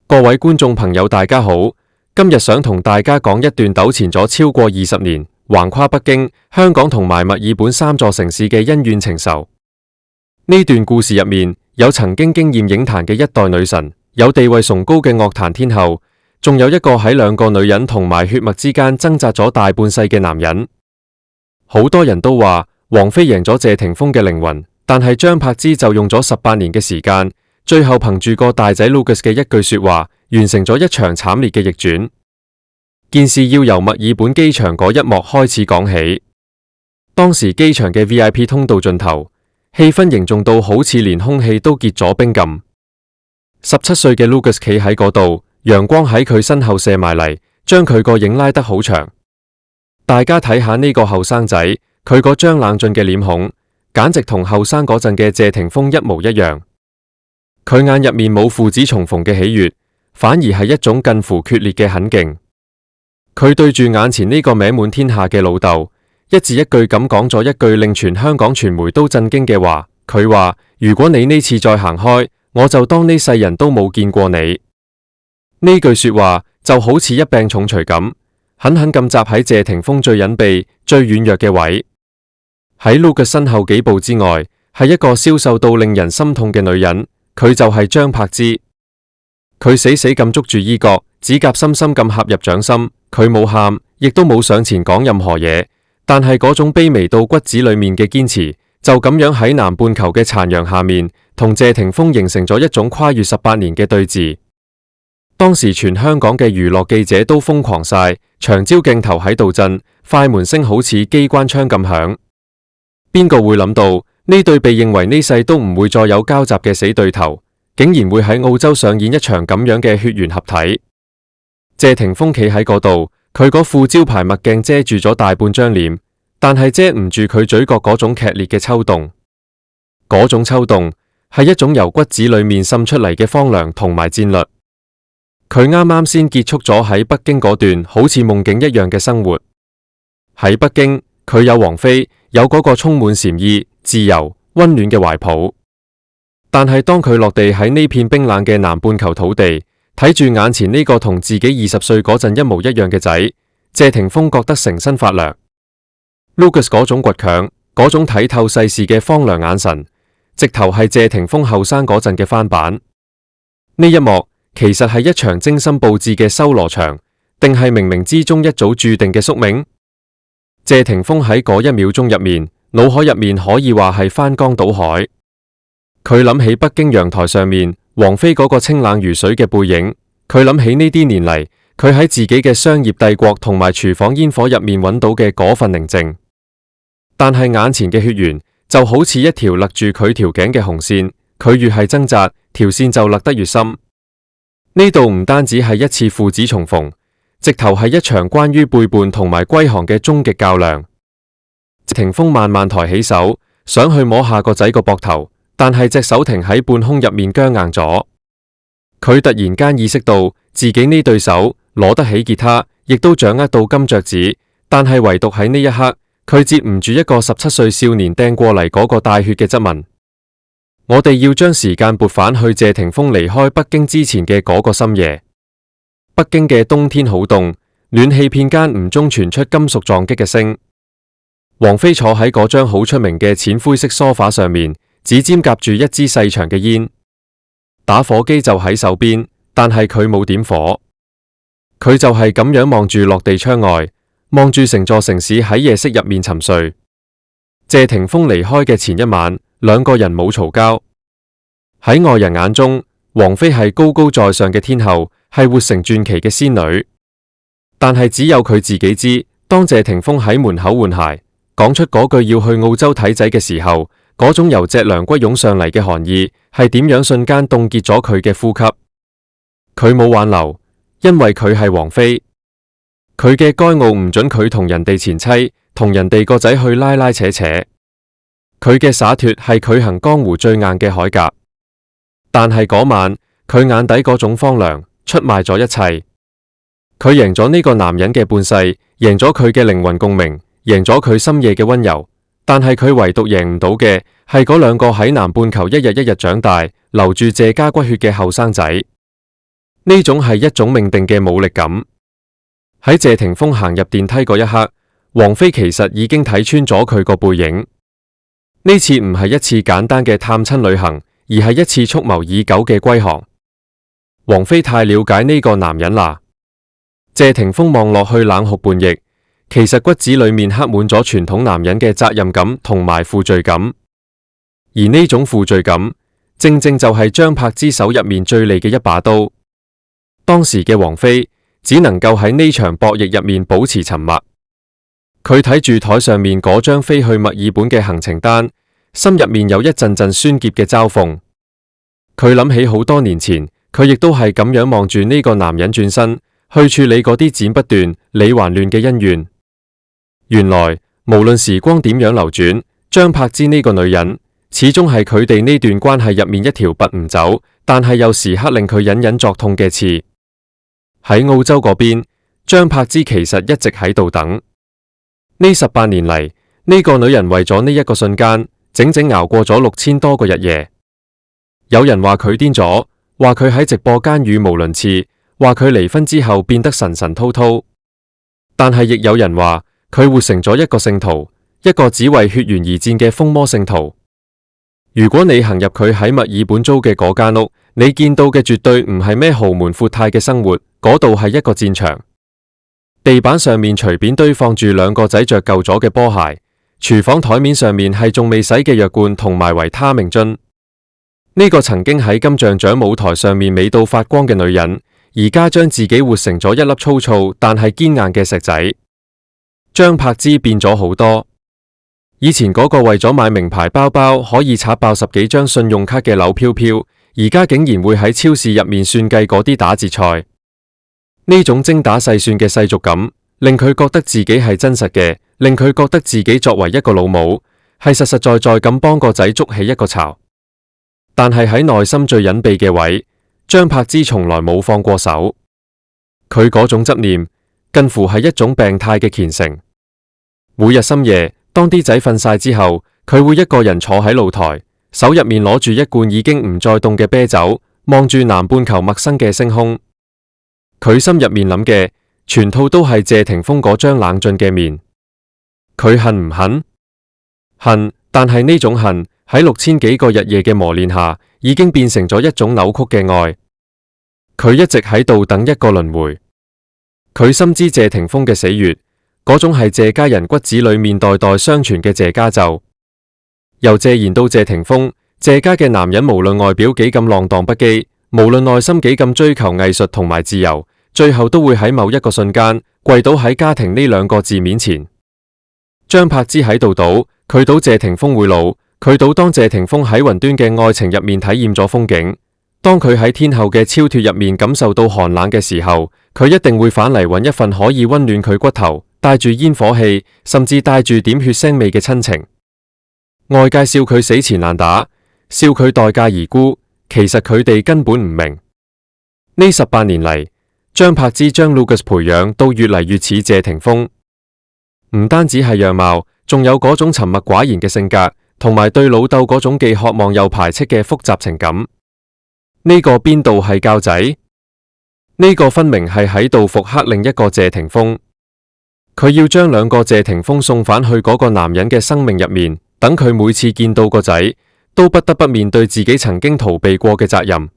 各位觀眾朋友大家好，今日想同大家講一段糾纏咗超過20年，橫跨北京、香港同埋墨爾本3座城市嘅恩怨情仇。呢段故事入面有曾經驚豔影壇嘅一代女神，有地位崇高嘅樂壇天后，仲有一個喺2個女人同埋血脈之間掙扎咗大半世嘅男人。好多人都話王菲贏咗謝霆鋒嘅靈魂，但係張柏芝就用咗18年嘅時間，最後憑住個大仔 Lucas 嘅一句說話，完成咗一場慘烈嘅逆轉。件事要由墨爾本機場嗰一幕開始講起。當時機場嘅 VIP 通道盡頭，氣氛凝重到好似連空氣都結咗冰咁。17歲嘅 Lucas 企喺嗰度，陽光喺佢身後射埋嚟，將佢個影拉得好長。大家睇下呢個後生仔，佢嗰張冷峻嘅臉孔，簡直同後生嗰陣嘅謝霆鋒一模一樣。佢眼入面冇父子重逢嘅喜悅，反而係一種近乎決裂嘅狠勁。佢對住眼前呢個名滿天下嘅老豆，一字一句咁講咗一句令全香港傳媒都震驚嘅話。佢話：如果你呢次再行開，我就當呢世人都冇見過你。呢句說話就好似一柄重錘咁，狠狠咁砸喺謝霆鋒最隱秘、最軟弱嘅位。喺 Lucas 身後幾步之外，係一個消瘦到令人心痛嘅女人，佢就係張柏芝。佢死死咁捉住衣角，指甲深深咁合入掌心。佢冇喊，亦都冇上前講任何嘢，但係嗰種卑微到骨子裏面嘅堅持，就咁樣喺南半球嘅殘陽下面，同謝霆鋒形成咗一種跨越18年嘅對峙。當時全香港嘅娛樂記者都瘋狂晒，長焦鏡頭喺度震，快門聲好似機關槍咁響。邊個會諗到呢對被認為呢世都唔會再有交集嘅死對頭，竟然會喺澳洲上演一場咁樣嘅血緣合體？謝霆鋒企喺嗰度，佢嗰副招牌墨鏡遮住咗大半張臉，但係遮唔住佢嘴角嗰種劇烈嘅抽動。嗰種抽動係一種由骨子裏面滲出嚟嘅荒涼同埋戰慄。佢啱啱先結束咗喺北京嗰段好似夢境一樣嘅生活。喺北京，佢有王菲，有嗰個充滿禪意、自由、溫暖嘅懷抱。但係當佢落地喺呢片冰冷嘅南半球土地，睇住眼前呢個同自己20歲嗰陣一模一樣嘅仔，謝霆鋒覺得成身發涼。Lucas 嗰種倔強，嗰種睇透世事嘅荒涼眼神，直頭係謝霆鋒後生嗰陣嘅翻版。呢一幕其實係一場精心佈置嘅修羅場，定係冥冥之中一早注定嘅宿命？謝霆鋒喺嗰1秒鐘入面，腦海入面可以話係翻江倒海。佢諗起北京陽台上面王菲嗰個清冷如水嘅背影，佢諗起呢啲年嚟佢喺自己嘅商業帝國同埋廚房煙火入面揾到嘅嗰份寧靜。但係眼前嘅血緣就好似一條勒住佢條頸嘅紅線，佢越係掙扎，條線就勒得越深。呢度唔單止係一次父子重逢，直頭係一場關於背叛同埋歸降嘅終極較量。謝霆鋒慢慢抬起手，想去摸下個仔個膊頭，但係隻手停喺半空入面僵硬咗。佢突然間意識到自己呢對手攞得起吉他，亦都掌握到金雀子，但係唯獨喺呢一刻，佢接唔住一個17歲少年掟過嚟嗰個帶血嘅質問。我哋要將時間撥返去謝霆鋒離開北京之前嘅嗰個深夜。北京嘅冬天好凍，暖氣片間唔中傳出金屬撞擊嘅聲。王菲坐喺嗰張好出名嘅淺灰色梳化上面，指尖夾住一支細長嘅煙，打火機就喺手邊，但係佢冇點火。佢就係咁樣望住落地窗外，望住成座城市喺夜色入面沉睡。謝霆鋒離開嘅前一晚，2個人冇嘈交。喺外人眼中，王菲係高高在上嘅天后，係活成傳奇嘅仙女。但係只有佢自己知，當謝霆鋒喺門口換鞋，講出嗰句要去澳洲睇仔嘅時候，嗰種由脊梁骨湧上嚟嘅寒意，係點樣瞬間凍結咗佢嘅呼吸。佢冇挽留，因為佢係王菲。佢嘅驕傲唔准佢同人哋前妻、同人哋個仔去拉拉扯扯。佢嘅灑脫係佢行江湖最硬嘅鎧甲。但係嗰晚，佢眼底嗰種荒涼，出賣咗一切。佢贏咗呢個男人嘅半世，贏咗佢嘅靈魂共鳴，贏咗佢深夜嘅溫柔。但係佢唯獨贏唔到嘅，係嗰2個喺南半球一日一日長大，流住謝家骨血嘅後生仔。呢種係一種命定嘅武力感。喺謝霆鋒行入電梯嗰一刻，王菲其實已經睇穿咗佢個背影。呢次唔係一次簡單嘅探親旅行，而係一次蓄謀已久嘅歸航。王菲太了解呢個男人啦。謝霆鋒望落去冷酷叛逆，其實骨子裏面刻滿咗傳統男人嘅責任感同埋負罪感。而呢種負罪感，正正就係張柏芝手入面最利嘅一把刀。當時嘅王菲只能夠喺呢場博弈入面保持沉默。佢睇住台上面嗰張飛去墨爾本嘅行程單，心入面有一陣陣酸澀嘅嘲諷。佢諗起好多年前，佢亦都係咁樣望住呢個男人轉身去處理嗰啲剪不斷、理還亂嘅恩怨。原來無論時光點樣流轉，張柏芝呢個女人始終係佢哋呢段關係入面一條拔唔走，但係又時刻令佢隱隱作痛嘅刺。喺澳洲嗰邊，張柏芝其實一直喺度等。呢18年嚟，呢個女人為咗呢一個瞬間，整整熬過咗6000多個日夜。有人話佢癲咗，話佢喺直播間語無倫次，話佢離婚之後變得神神叨叨。但係亦有人話佢活成咗一個聖徒，一個只為血緣而戰嘅瘋魔聖徒。如果你行入佢喺墨爾本租嘅嗰間屋，你見到嘅絕對唔係咩豪門闊太嘅生活，嗰度係一個戰場。地板上面隨便堆放住兩個仔着舊咗嘅波鞋，廚房台面上面係仲未洗嘅藥罐同埋維他命樽。呢個曾經喺金像獎舞台上面美到發光嘅女人，而家將自己活成咗一粒粗糙但係堅硬嘅石仔。張柏芝變咗好多，以前嗰個為咗買名牌包包可以刷爆10幾張信用卡嘅柳飄飄，而家竟然會喺超市入面算計嗰啲打折菜。呢種精打細算嘅世俗感，令佢覺得自己係真實嘅，令佢覺得自己作為一個老母，係實實在在咁幫個仔捉起一個巢。但係喺內心最隱秘嘅位，張柏芝從來冇放過手。佢嗰種執念，近乎係一種病態嘅虔誠。每日深夜，當啲仔瞓晒之後，佢會一個人坐喺露台，手入面攞住一罐已經唔再凍嘅啤酒，望住南半球陌生嘅星空。佢心入面諗嘅，全套都係謝霆鋒嗰張冷峻嘅面。佢恨唔恨？恨，但係呢種恨喺6000幾個日夜嘅磨練下，已經變成咗一種扭曲嘅愛。佢一直喺度等一個輪迴。佢深知謝霆鋒嘅死穴，嗰種係謝家人骨子裏面代代相傳嘅謝家咒。由謝賢到謝霆鋒，謝家嘅男人無論外表幾咁浪蕩不羈，無論內心幾咁追求藝術同埋自由，最後都會喺某一個瞬間跪倒喺家庭呢2個字面前。張柏芝喺度賭，佢賭謝霆鋒會老，佢賭當謝霆鋒喺雲端嘅愛情入面體驗咗風景，當佢喺天后嘅超脫入面感受到寒冷嘅時候，佢一定會返嚟揾一份可以溫暖佢骨頭，帶住煙火氣，甚至帶住點血腥味嘅親情。外界笑佢死纏爛打，笑佢待價而沽，其實佢哋根本唔明。呢18年嚟，張柏芝將 Lucas 培養到越嚟越似謝霆鋒，唔單止係樣貌，仲有嗰種沉默寡言嘅性格，同埋對老豆嗰種既渴望又排斥嘅複雜情感。呢個邊度係教仔？呢個分明係喺度復刻另一個謝霆鋒。佢要將2個謝霆鋒送返去嗰個男人嘅生命入面，等佢每次見到個仔，都不得不面對自己曾經逃避過嘅責任。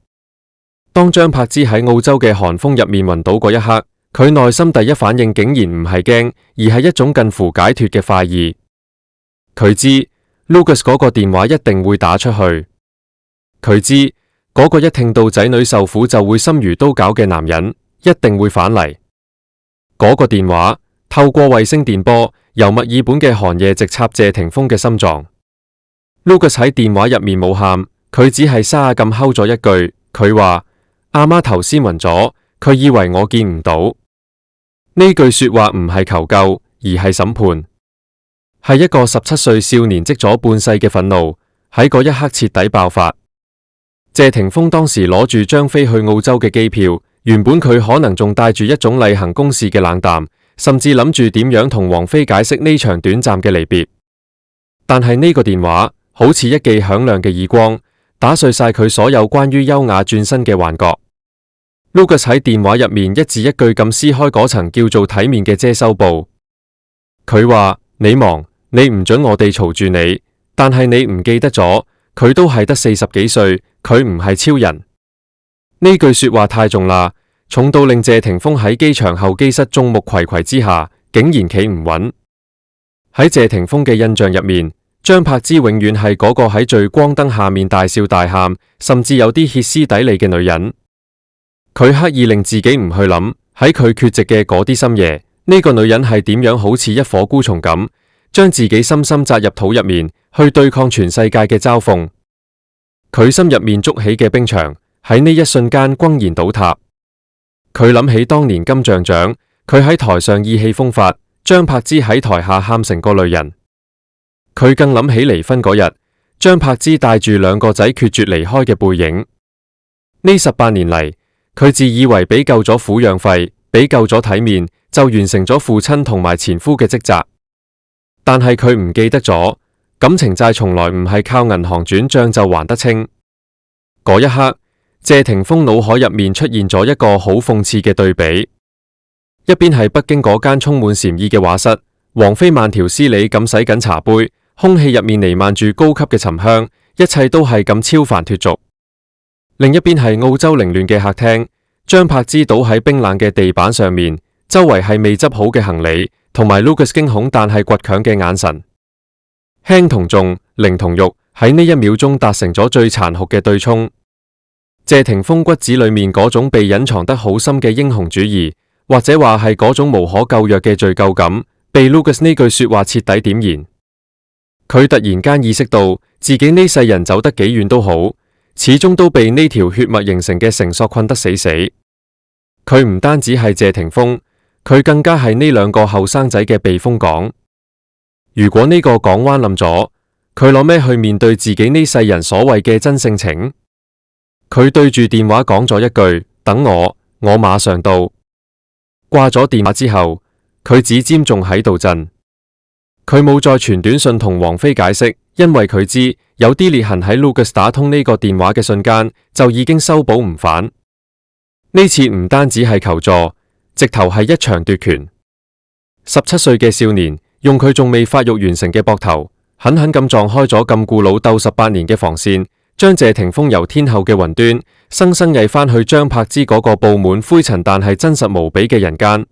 當張柏芝喺澳洲嘅寒風入面暈倒嗰一刻，佢內心第一反應竟然唔係驚，而係一種近乎解脫嘅快意。佢知 Lucas 嗰個電話一定會打出去，佢知嗰個一聽到仔女受苦就會心如刀絞嘅男人一定會返嚟。嗰個電話透過衛星電波，由墨爾本嘅寒夜直插謝霆鋒嘅心臟。Lucas 喺電話入面冇喊，佢只係沙咁吼咗一句，佢話阿媽頭先暈咗，佢以為我見唔到。呢句說話唔係求救，而係審判，係一個17歲少年積咗半世嘅憤怒喺嗰一刻徹底爆發。謝霆鋒當時攞住張飛去澳洲嘅機票，原本佢可能仲帶住一種例行公事嘅冷淡，甚至諗住點樣同王菲解釋呢場短暫嘅離別。但係呢個電話好似一記響亮嘅耳光，打碎晒佢所有關於優雅轉身嘅幻覺。Lucas 喺電話入面一字一句咁撕開嗰層叫做體面嘅遮羞布。佢話：你忙，你唔准我哋嘈住你，但係你唔記得咗，佢都係得40幾歲，佢唔係超人。呢句說話太重啦，重到令謝霆鋒喺機場候機室眾目睽睽之下，竟然企唔穩。喺謝霆鋒嘅印象入面，張柏芝永遠係嗰個喺聚光燈下面大笑大喊，甚至有啲歇斯底里嘅女人。佢刻意令自己唔去諗，喺佢缺席嘅嗰啲深夜，呢個女人係點樣好似一顆孤蟲咁，將自己深深扎入土入面，去對抗全世界嘅嘲諷。佢心入面築起嘅冰牆，喺呢一瞬間轟然倒塌。佢諗起當年金像獎，佢喺台上意氣風發，張柏芝喺台下喊成個淚人。佢更諗起離婚嗰日，張柏芝帶住2個仔決絕離開嘅背影。呢18年嚟，佢自以為俾夠咗撫養費，俾夠咗體面，就完成咗父親同埋前夫嘅職責。但係佢唔記得咗，感情債從來唔係靠銀行轉賬就還得清。嗰一刻，謝霆鋒腦海入面出現咗一個好諷刺嘅對比，一邊係北京嗰間充滿禪意嘅畫室，王妃慢條斯理咁洗緊茶杯，空氣入面彌漫住高級嘅沉香，一切都係咁超凡脫俗。另一邊係澳洲凌亂嘅客廳，張柏芝倒喺冰冷嘅地板上面，周圍係未執好嘅行李，同埋 Lucas 驚恐但係倔強嘅眼神。輕同重，靈同肉，喺呢一秒鐘達成咗最殘酷嘅對沖。謝霆鋒骨子裏面嗰種被隱藏得好深嘅英雄主義，或者話係嗰種無可救藥嘅罪疚感，被 Lucas 呢句說話徹底點燃。佢突然間意識到，自己呢世人走得幾遠都好，始終都被呢條血脈形成嘅繩索困得死死。佢唔單止係謝霆鋒，佢更加係呢2個後生仔嘅避風港。如果呢個港灣冧咗，佢攞咩去面對自己呢世人所謂嘅真性情？佢對住電話講咗一句：等我馬上到。掛咗電話之後，佢指尖仲喺度震。佢冇再傳短信同王菲解釋，因為佢知有啲裂痕喺 Lucas 打通呢個電話嘅瞬間就已經修補唔返。呢次唔單止係求助，直頭係一場奪權。17歲嘅少年用佢仲未發育完成嘅膊頭，狠狠咁撞開咗禁錮老竇18年嘅防線，將謝霆鋒由天后嘅雲端生生曳翻去張柏芝嗰個布滿灰塵但係真實無比嘅人間。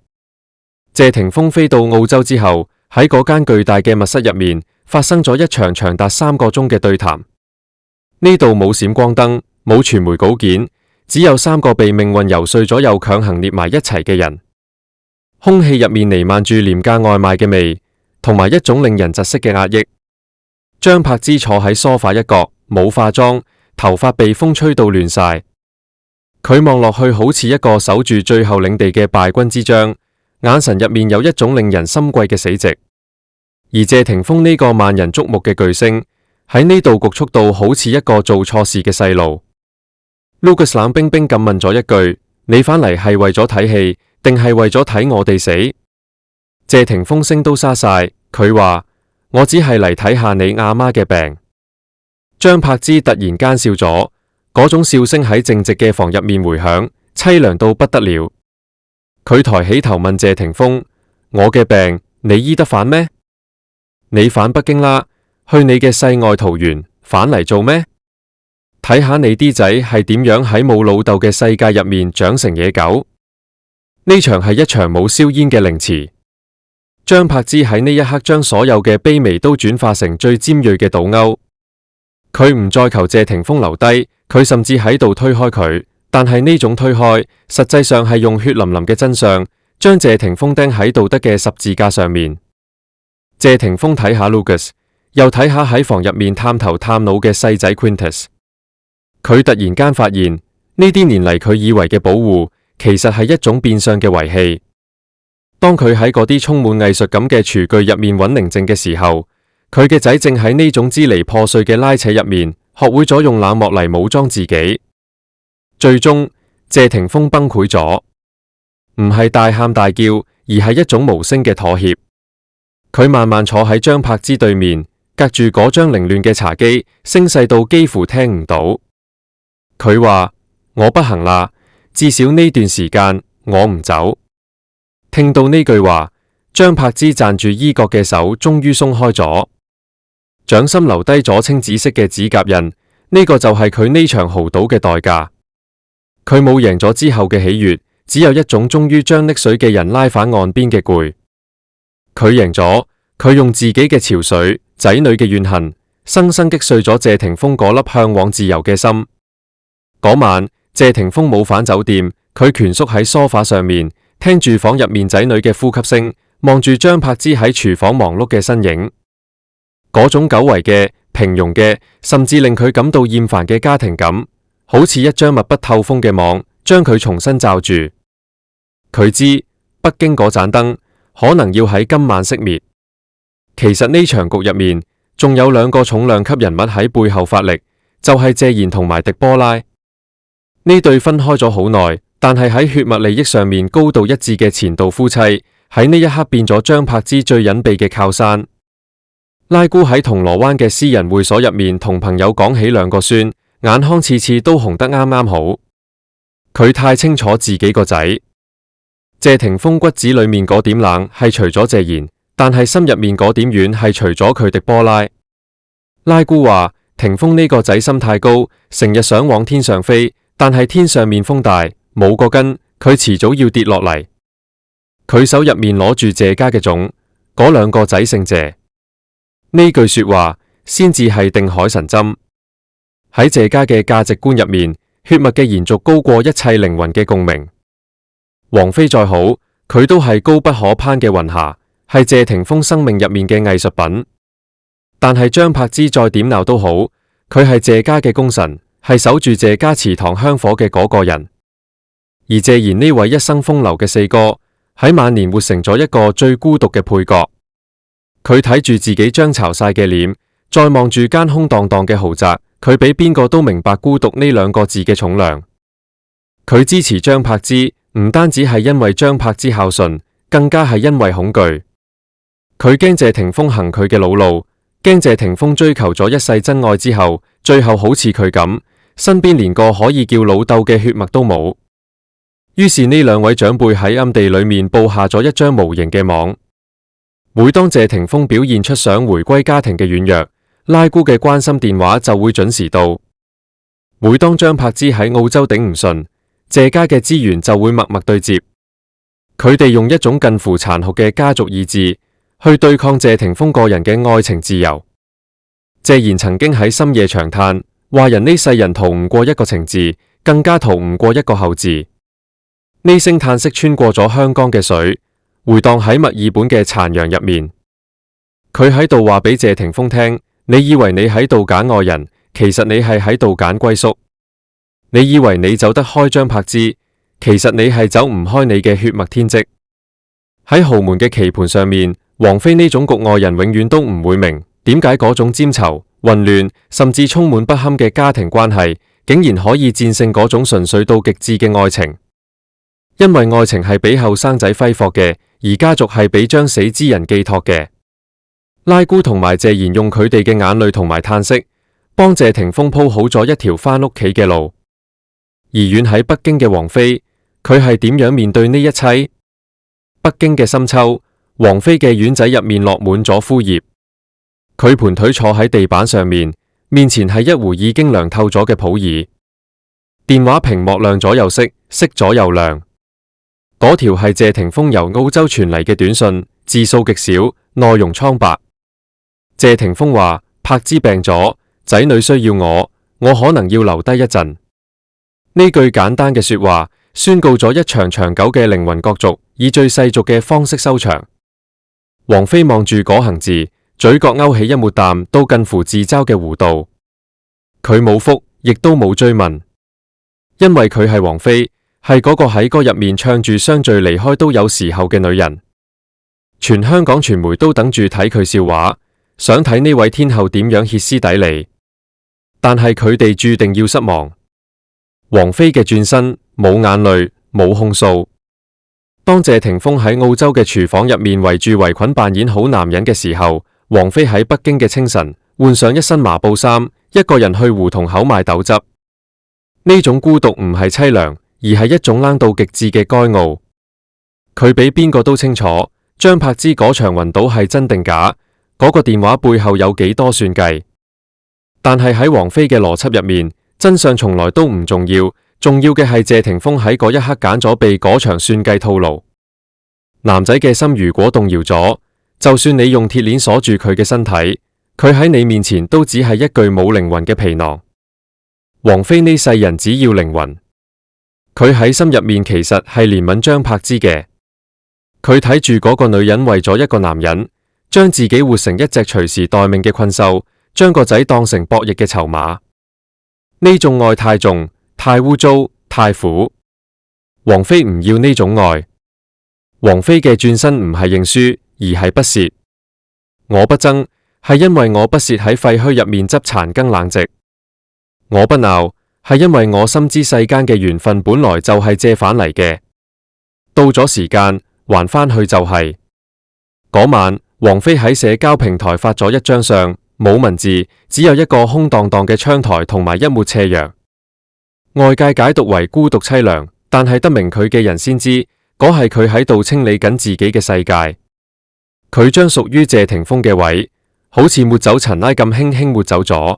謝霆鋒飛到澳洲之後，喺嗰間巨大嘅密室入面發生咗一場長達3個鐘嘅對談。呢度冇閃光燈，冇傳媒稿件，只有3個被命運游說咗又強行捏埋一齊嘅人。空氣入面彌漫住廉價外賣嘅味，同埋一種令人窒息嘅壓抑。張柏芝坐喺梳化一角，冇化妝，頭髮被風吹到亂晒。佢望落去好似一個守住最後領地嘅敗軍之將，眼神入面有一種令人心悸嘅死寂。而謝霆鋒呢個萬人矚目嘅巨星喺呢度局促到好似一個做錯事嘅細路。Lucas 冷冰冰咁問咗一句：你返嚟係為咗睇戲，定係為咗睇我哋死？謝霆鋒聲都沙晒，佢話：我只係嚟睇下你阿媽嘅病。張柏芝突然間笑咗，嗰種笑聲喺靜寂嘅房入面回響，凄涼到不得了。佢抬起頭問謝霆鋒：我嘅病你醫得返咩？你返北京啦，去你嘅世外桃源，返嚟做咩？睇下你啲仔係點樣喺冇老豆嘅世界入面長成野狗。呢場係一場冇硝煙嘅凌遲。張柏芝喺呢一刻將所有嘅卑微都轉化成最尖銳嘅倒鈎。佢唔再求謝霆鋒留低，佢甚至喺度推開佢，但係呢種推開實際上係用血淋淋嘅真相將謝霆鋒釘喺道德嘅十字架上面。謝霆鋒睇下 Lucas， 又睇下喺房入面探頭探腦嘅細仔 Quintus。佢突然間發現呢啲年嚟佢以為嘅保護，其實係一種變相嘅遺棄。當佢喺嗰啲充滿藝術感嘅廚具入面揾寧靜嘅時候，佢嘅仔正喺呢種支離破碎嘅拉扯入面，學會咗用冷漠嚟武裝自己。最終，謝霆鋒崩潰咗，唔係大喊大叫，而係一種無聲嘅妥協。佢慢慢坐喺張柏芝對面，隔住嗰張凌亂嘅茶几，聲細到幾乎聽唔到。佢話：我不行啦，至少呢段時間我唔走。聽到呢句話，張柏芝攢住衣角嘅手終於鬆開咗，掌心留低咗青紫色嘅指甲印，呢個就係佢呢場豪賭嘅代價。佢冇贏咗之後嘅喜悅，只有一種終於將溺水嘅人拉返岸邊嘅攰。佢贏咗，佢用自己嘅憔悴、仔女嘅怨恨，生生擊碎咗謝霆鋒嗰粒向往自由嘅心。嗰晚，謝霆鋒冇返酒店，佢蜷縮喺梳化上面，聽住房入面仔女嘅呼吸聲，望住張柏芝喺廚房忙碌嘅身影。嗰種久違嘅、平庸嘅，甚至令佢感到厭煩嘅家庭感，好似一張密不透風嘅網，將佢重新罩住。佢知北京嗰盞燈可能要喺今晚熄滅。其實呢場局入面，仲有兩個重量級人物喺背後發力，就係謝賢同埋狄波拉。呢對分開咗好耐，但係喺血脈利益上面高度一致嘅前度夫妻，喺呢一刻變咗張柏芝最隱秘嘅靠山。拉姑喺銅鑼灣嘅私人會所入面同朋友講起兩個孫，眼眶次次都紅得啱啱好。佢太清楚自己個仔。謝霆鋒骨子裏面嗰點冷係除咗謝賢，但係心入面嗰點軟係除咗佢狄波拉。拉姑話霆鋒呢個仔心太高，成日想往天上飛，但係天上面風大，冇個根，佢遲早要跌落嚟。佢手入面攞住謝家嘅種，嗰兩個仔姓謝。呢句說話先至係定海神針。喺謝家嘅價值觀入面，血脈嘅延續高過一切靈魂嘅共鳴。王菲再好，佢都係高不可攀嘅雲霞，係謝霆鋒生命入面嘅藝術品。但係張柏芝再點鬧都好，佢係謝家嘅功臣，係守住謝家祠堂香火嘅嗰個人。而謝賢呢位一生風流嘅四哥，喺晚年活成咗一個最孤獨嘅配角。佢睇住自己張巢晒嘅臉，再望住間空蕩蕩嘅豪宅，佢比邊個都明白孤獨呢兩個字嘅重量。佢支持張柏芝，唔單止係因為張柏芝孝順，更加係因為恐懼。佢驚謝霆鋒行佢嘅老路，驚謝霆鋒追求咗一世真愛之後，最後好似佢咁，身邊連個可以叫老豆嘅血脈都冇。於是呢兩位長輩喺暗地裏面布下咗一張無形嘅網。每當謝霆鋒表現出想回歸家庭嘅軟弱，拉姑嘅關心電話就會準時到。每當張柏芝喺澳洲頂唔順，謝家嘅資源就會默默對接。佢哋用一種近乎殘酷嘅家族意志去對抗謝霆鋒個人嘅愛情自由。謝賢曾經喺深夜長嘆，話人呢世人逃唔過一個情字，更加逃唔過一個後字。呢聲嘆息穿過咗香江嘅水，回蕩喺墨爾本嘅殘陽入面。佢喺度話俾謝霆鋒聽，你以為你喺度揀愛人，其實你係喺度揀歸宿。你以為你走得開張柏芝，其實你係走唔開你嘅血脈天職。喺豪門嘅棋盤上面，王菲呢種局外人永遠都唔會明，點解嗰種沾稠、混亂，甚至充滿不堪嘅家庭關係，竟然可以戰勝嗰種純粹到極致嘅愛情。因為愛情係俾後生仔揮霍嘅，而家族係俾將死之人寄託嘅。拉姑同埋謝賢用佢哋嘅眼淚同埋嘆息，幫謝霆鋒鋪好咗一條返屋企嘅路。而遠喺北京嘅王菲，佢係點樣面對呢一切？北京嘅深秋，王菲嘅院仔入面落滿咗枯葉，佢盤腿坐喺地板上面，面前係一壺已經涼透咗嘅普洱。電話屏幕亮咗又熄，熄咗又亮。嗰條係謝霆鋒由澳洲傳嚟嘅短信，字數極少，內容蒼白。謝霆鋒話：柏芝病咗，仔女需要我可能要留低一陣。呢句簡單嘅說話，宣告咗一場長久嘅靈魂角逐，以最世俗嘅方式收場。王菲望住嗰行字，嘴角勾起一抹淡到近乎自嘲嘅弧度。佢冇覆，亦都冇追問，因為佢係王菲，係嗰個喺歌入面唱住相聚離開都有時候嘅女人。全香港傳媒都等住睇佢笑話，想睇呢位天后點樣歇斯底里，但係佢哋注定要失望。王菲嘅轉身冇眼淚，冇控訴。當謝霆鋒喺澳洲嘅廚房入面圍住圍裙扮演好男人嘅時候，王菲喺北京嘅清晨換上一身麻布衫，一個人去胡同口賣豆汁。呢種孤獨唔係淒涼，而係一種冷到極致嘅驕傲。佢比邊個都清楚張柏芝嗰場暈倒係真定假，嗰個電話背後有幾多算計。但係喺王菲嘅邏輯入面，真相從來都唔重要，重要嘅係謝霆鋒喺嗰一刻揀咗被嗰場算計套路。男仔嘅心如果動搖咗，就算你用鐵鏈鎖住佢嘅身體，佢喺你面前都只係一具冇靈魂嘅皮囊。王菲呢世人只要靈魂，佢喺心入面其實係憐憫張柏芝嘅。佢睇住嗰個女人為咗一個男人，將自己活成一隻隨時待命嘅困獸，將個仔當成博弈嘅籌碼。呢種愛太重、太污糟、太苦。王菲唔要呢種愛。王菲嘅轉身唔係認輸，而係不屑。我不爭，係因為我不屑喺廢墟入面執殘羹冷席。我不鬧，係因為我深知世間嘅緣分本來就係借返嚟嘅，到咗時間還返去就係。嗰晚，王菲喺社交平台發咗一張相，冇文字，只有一個空蕩蕩嘅窗台同埋一抹斜陽。外界解讀為孤獨淒涼，但係得明佢嘅人先知，嗰係佢喺度清理緊自己嘅世界。佢將屬於謝霆鋒嘅位，好似抹走塵埃咁輕輕抹走咗。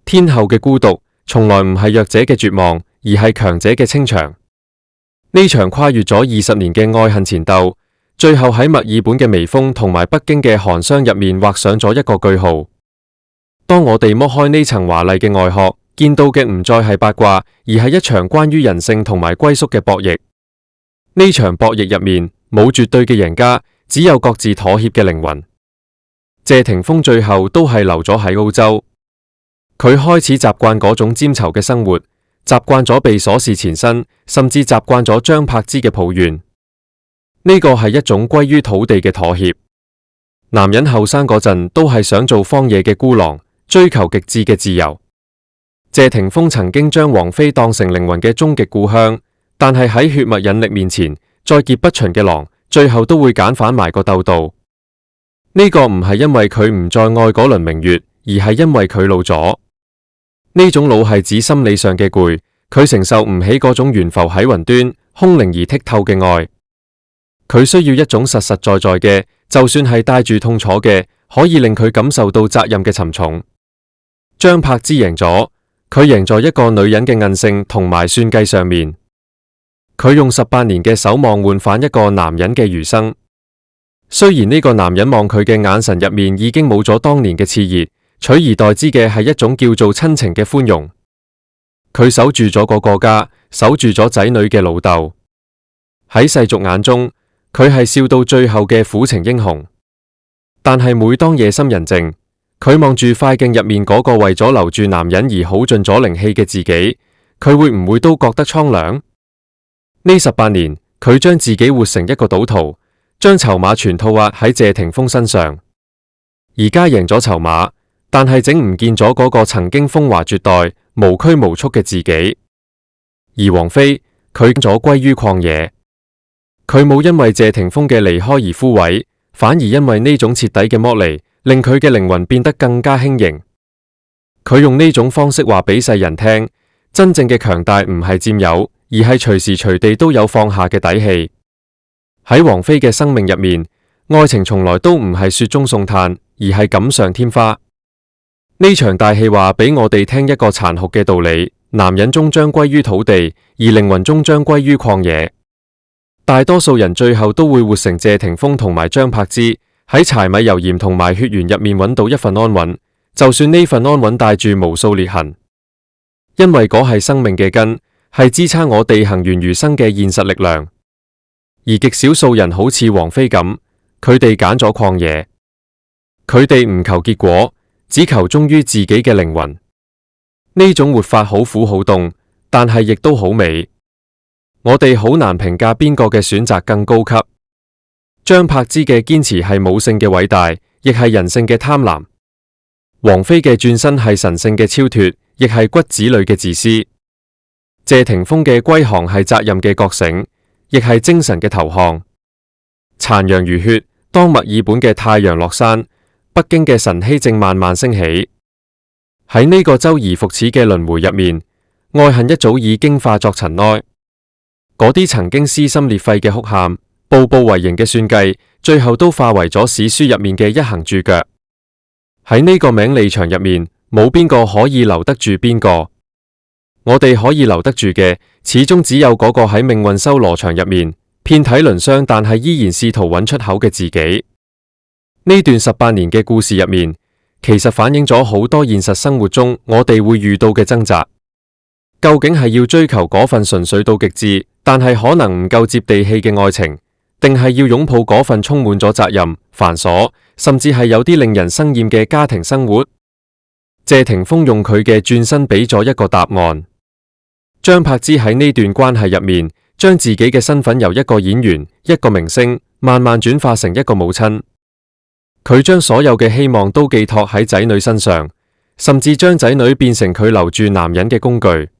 天后嘅孤獨，從來唔係弱者嘅絕望，而係強者嘅清場。呢場跨越咗20年嘅愛恨纏鬥，最後喺墨爾本嘅微風同埋北京嘅寒霜入面畫上咗一個句號。當我哋剝開呢層華麗嘅外殼，見到嘅唔再係八卦，而係一場關於人性同埋歸宿嘅博弈。呢場博弈入面冇絕對嘅贏家，只有各自妥協嘅靈魂。謝霆鋒最後都係留咗喺澳洲，佢開始習慣嗰種沾稠嘅生活，習慣咗被瑣事纏身，甚至習慣咗張柏芝嘅抱怨。呢個係一種歸於土地嘅妥協。男人後生嗰陣都係想做荒野嘅孤狼，追求極致嘅自由。謝霆鋒曾經將王菲當成靈魂嘅終極故鄉。但係喺血脈引力面前，再劫不馴嘅狼，最後都會揀返埋個竇度。呢個唔係因為佢唔再愛嗰輪明月，而係因為佢老咗。呢種老係指心理上嘅攰，佢承受唔起嗰種懸浮喺雲端、空靈而剔透嘅愛。佢需要一種實實在在嘅，就算係帶住痛楚嘅，可以令佢感受到責任嘅沉重。張柏芝贏咗，佢贏在一個女人嘅韌性同埋算計上面。佢用18年嘅守望換返一個男人嘅餘生。雖然呢個男人望佢嘅眼神入面已經冇咗當年嘅熾熱，取而代之嘅係一種叫做親情嘅寬容。佢守住咗嗰個家，守住咗仔女嘅老豆。喺世俗眼中，佢係笑到最後嘅苦情英雄。但係每當夜深人靜，佢望住塊鏡入面嗰個為咗留住男人而耗盡咗靈氣嘅自己，佢會唔會都覺得蒼涼？呢18年，佢將自己活成一個賭徒，將籌碼全套押喺謝霆鋒身上。而家贏咗籌碼，但係整唔見咗嗰個曾經風華絕代、無拘無束嘅自己。而王菲，佢咗歸於曠野。佢冇因為謝霆鋒嘅離開而枯萎，反而因為呢種徹底嘅剝離，令佢嘅靈魂變得更加輕盈。佢用呢種方式話俾世人聽，真正嘅強大唔係佔有，而係隨時隨地都有放下嘅底氣。喺王菲嘅生命入面，愛情從來都唔係雪中送炭，而係錦上添花。呢場大戲話俾我哋聽一個殘酷嘅道理：男人終將歸於土地，而靈魂終將歸於曠野。大多數人最後都會活成謝霆鋒同埋張柏芝，喺柴米油鹽同埋血緣入面揾到一份安穩，就算呢份安穩帶住無數裂痕，因為嗰係生命嘅根，係支撐我哋行完餘生嘅現實力量。而極少數人好似王菲咁，佢哋揀咗曠野，佢哋唔求結果，只求忠於自己嘅靈魂。呢種活法好苦好凍，但係亦都好美。我哋好難評價邊個嘅選擇更高級。張柏芝嘅堅持係母性嘅偉大，亦係人性嘅貪婪。王菲嘅轉身係神聖嘅超脫，亦係骨子裏嘅自私。謝霆鋒嘅歸航係責任嘅覺醒，亦係精神嘅投降。殘陽如血，當墨爾本嘅太陽落山，北京嘅晨曦正慢慢升起。喺呢個周而復始嘅輪迴入面，愛恨一早已經化作塵埃。嗰啲曾經撕心裂肺嘅哭喊，步步為營嘅算計，最後都化為咗史書入面嘅一行注腳。喺呢個名利場入面，冇邊個可以留得住邊個。我哋可以留得住嘅，始終只有嗰個喺命運修羅場入面，遍體鱗傷，但係依然試圖揾出口嘅自己。呢段18年嘅故事入面，其實反映咗好多現實生活中我哋會遇到嘅掙扎。究竟係要追求嗰份純粹到極致，但係可能唔夠接地氣嘅愛情，定係要擁抱嗰份充滿咗責任、繁瑣，甚至係有啲令人生厭嘅家庭生活？謝霆鋒用佢嘅轉身俾咗一個答案。張柏芝喺呢段關係入面，將自己嘅身份由一個演員、一個明星，慢慢轉化成一個母親。佢將所有嘅希望都寄託喺仔女身上，甚至將仔女變成佢留住男人嘅工具。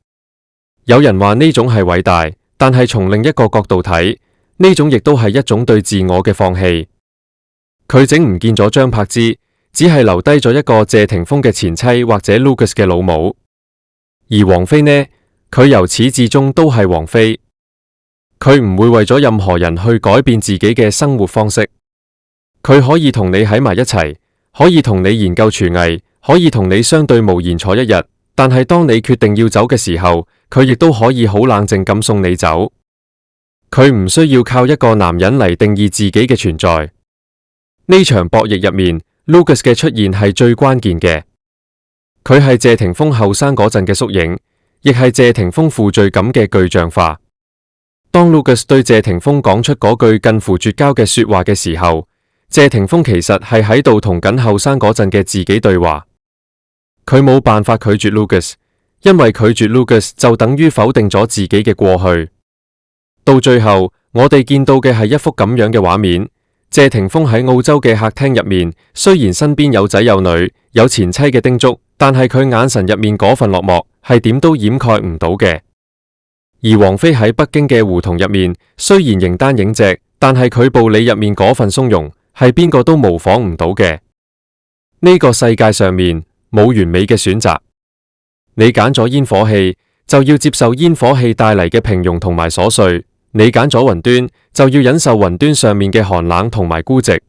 有人話呢種係偉大，但係從另一個角度睇，呢種亦都係一種對自我嘅放棄。佢整唔見咗張柏芝，只係留低咗一個謝霆鋒嘅前妻或者 Lucas 嘅老母。而王菲呢？佢由始至終都係王菲，佢唔會為咗任何人去改變自己嘅生活方式。佢可以同你喺埋一齊，可以同你研究廚藝，可以同你相對無言坐一日，但係當你決定要走嘅時候，佢亦都可以好冷靜咁送你走。佢唔需要靠一個男人嚟定義自己嘅存在。呢場博弈入面，Lucas 嘅出現係最關鍵嘅。佢係謝霆鋒後生嗰陣嘅縮影，亦係謝霆鋒負罪感嘅具象化。當 Lucas 對謝霆鋒講出嗰句近乎絕交嘅說話嘅時候，謝霆鋒其實係喺度同緊後生嗰陣嘅自己對話。佢冇辦法拒絕 Lucas， 因為拒絕 Lucas 就等於否定咗自己嘅過去。到最後，我哋見到嘅係一幅咁樣嘅畫面。謝霆鋒喺澳洲嘅客廳入面，雖然身邊有仔有女，有前妻嘅叮囑，但係佢眼神入面嗰份落寞係點都掩蓋唔到嘅。而王菲喺北京嘅胡同入面，雖然形單影隻，但係佢步履入面嗰份鬆容係邊個都模仿唔到嘅。呢個世界上面冇完美嘅選擇，你揀咗煙火氣，就要接受煙火氣帶嚟嘅平庸同埋瑣碎。你揀咗雲端，就要忍受雲端上面嘅寒冷同埋孤寂。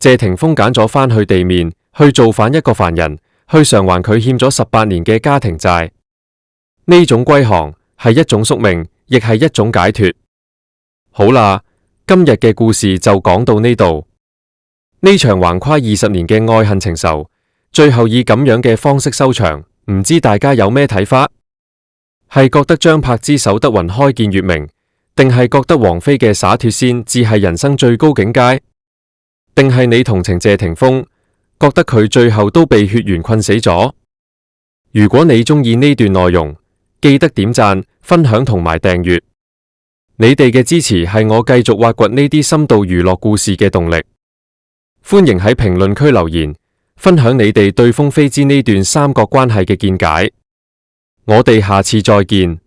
謝霆鋒揀咗返去地面，去造反一個凡人，去償還佢欠咗18年嘅家庭債。呢種歸航係一種宿命，亦係一種解脫。好啦，今日嘅故事就講到呢度。呢場橫跨20年嘅愛恨情仇，最後以咁樣嘅方式收場，唔知大家有咩睇法？係覺得張柏芝守得雲開見月明，定係覺得王菲嘅灑脫先至係人生最高境界？定係你同情謝霆鋒，覺得佢最後都被血緣困死咗？如果你鍾意呢段內容，記得點讚、分享同埋訂閱。你哋嘅支持係我繼續挖掘呢啲深度娛樂故事嘅動力。歡迎喺評論區留言，分享你哋對風飛之呢段三角關係嘅見解。我哋下次再見。